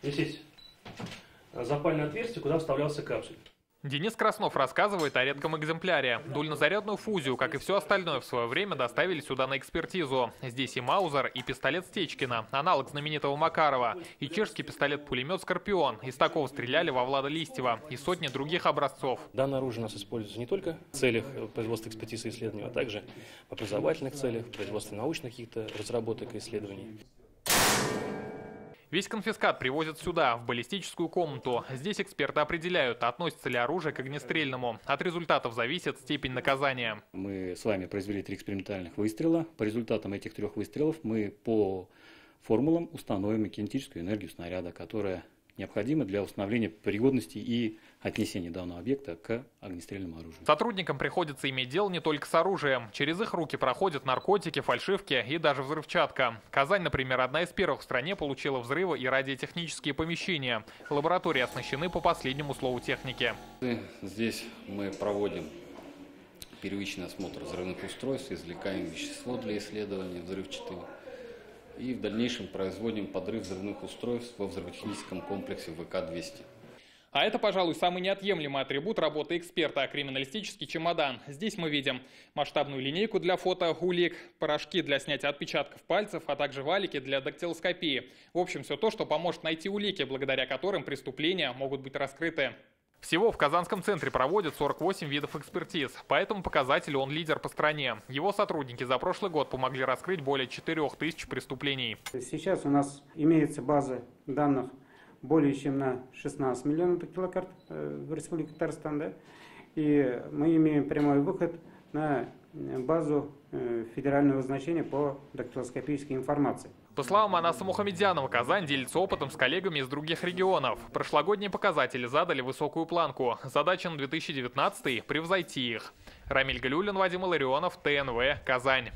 Здесь есть запальное отверстие, куда вставлялся капсуль. Денис Краснов рассказывает о редком экземпляре. Дульнозарядную фузию, как и все остальное, в свое время доставили сюда на экспертизу. Здесь и Маузер, и пистолет Стечкина, аналог знаменитого Макарова, и чешский пистолет-пулемет «Скорпион». Из такого стреляли во Влада Листьева и сотни других образцов. Данное оружие у нас используется не только в целях производства экспертизы и исследований, а также в образовательных целях, в производстве научных каких-то разработок и исследований. Весь конфискат привозят сюда, в баллистическую комнату. Здесь эксперты определяют, относится ли оружие к огнестрельному. От результатов зависит степень наказания. Мы с вами произвели 3 экспериментальных выстрела. По результатам этих 3 выстрелов мы по формулам установим кинетическую энергию снаряда, которая необходима для установления пригодности и отнесения данного объекта к огнестрельному оружию. Сотрудникам приходится иметь дело не только с оружием. Через их руки проходят наркотики, фальшивки и даже взрывчатка. Казань, например, одна из первых в стране получила взрывы и радиотехнические помещения. Лаборатории оснащены по последнему слову техники. Здесь мы проводим первичный осмотр взрывных устройств, извлекаем вещество для исследования взрывчатых. И в дальнейшем производим подрыв взрывных устройств во взрывотехническом комплексе ВК-200. А это, пожалуй, самый неотъемлемый атрибут работы эксперта – криминалистический чемодан. Здесь мы видим масштабную линейку для фотоулик, порошки для снятия отпечатков пальцев, а также валики для дактилоскопии. В общем, все то, что поможет найти улики, благодаря которым преступления могут быть раскрыты. Всего в Казанском центре проводят 48 видов экспертиз. По этому показателю он лидер по стране. Его сотрудники за прошлый год помогли раскрыть более 4000 преступлений. Сейчас у нас имеется база данных более чем на 16 миллионов дактилокарт в Республике Татарстан. Да? И мы имеем прямой выход на базу федерального значения по дактилоскопической информации. По словам Анаса Мухамедзянова, Казань делится опытом с коллегами из других регионов. Прошлогодние показатели задали высокую планку. Задача на 2019 – превзойти их. Рамиль Галиуллин, Вадим Илларионов, ТНВ, Казань.